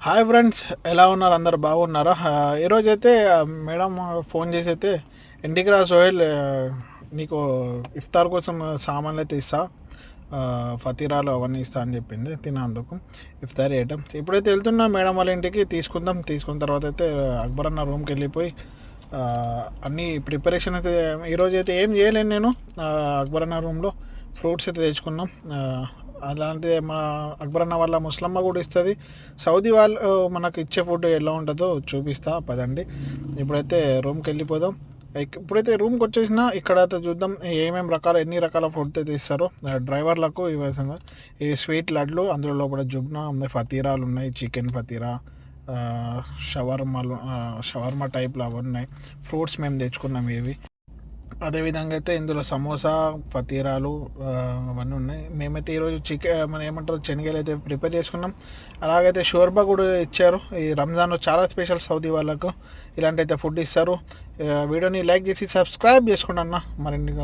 Hi friends, ఎలా ఉన్నారు? అందరు బాగున్నారా? ఈరోజైతే మేడం ఫోన్ చేసి అయితే ఇంటికి రా సోహెల్, నీకు ఇఫ్తార్ కోసం సామాన్లు అయితే ఇస్తా, ఫతీరాలు అవన్నీ ఇస్తా అని చెప్పింది. తినందుకు ఇఫ్తార్ చేయటం. ఇప్పుడైతే వెళ్తున్నా మేడం వాళ్ళ ఇంటికి. తీసుకున్న తర్వాత అయితే అక్బర్ అన్న రూమ్కి వెళ్ళిపోయి అన్నీ ప్రిపరేషన్ అయితే ఈరోజు అయితే ఏం చేయలేను నేను. అక్బర్ అన్న రూమ్లో ఫ్రూట్స్ అయితే తెచ్చుకున్నాం. అలాంటిదే మా అక్బర్ అన్న వాళ్ళ ముస్లమ్మ కూడా ఇస్తుంది. సౌదీ వాళ్ళు మనకు ఇచ్చే ఫుడ్ ఎలా ఉంటుందో చూపిస్తా పదండి. ఇప్పుడైతే రూమ్కి వెళ్ళిపోదాం. ఇప్పుడైతే రూమ్కి వచ్చేసిన ఇక్కడ అయితే చూద్దాం ఏమేమి ఎన్ని రకాల ఫుడ్ అయితే ఇస్తారో డ్రైవర్లకు. ఈ విధంగా ఈ స్వీట్ లడ్లు, అందులో లోపల జుబ్నా ఉన్నాయి, ఫతీరాలు ఉన్నాయి, చికెన్ ఫతీరా, షవర్మాలు, షవర్మా టైప్లో అవి ఉన్నాయి. ఫ్రూట్స్ మేము తెచ్చుకున్నాం ఇవి. అదేవిధంగా అయితే ఇందులో సమోసా, ఫతీరాలు అవన్నీ ఉన్నాయి. మేమైతే ఈరోజు మన ఏమంటారు శనగలు అయితే ప్రిపేర్ చేసుకున్నాం. అలాగైతే షోర్బా కూడా ఇచ్చారు. ఈ రంజాన్ చాలా స్పెషల్ సౌదీ వాళ్ళకు ఇలాంటి అయితే ఫుడ్ ఇస్తారు. వీడియోని లైక్ చేసి సబ్స్క్రైబ్ చేసుకోండి అన్న. మరిన్ని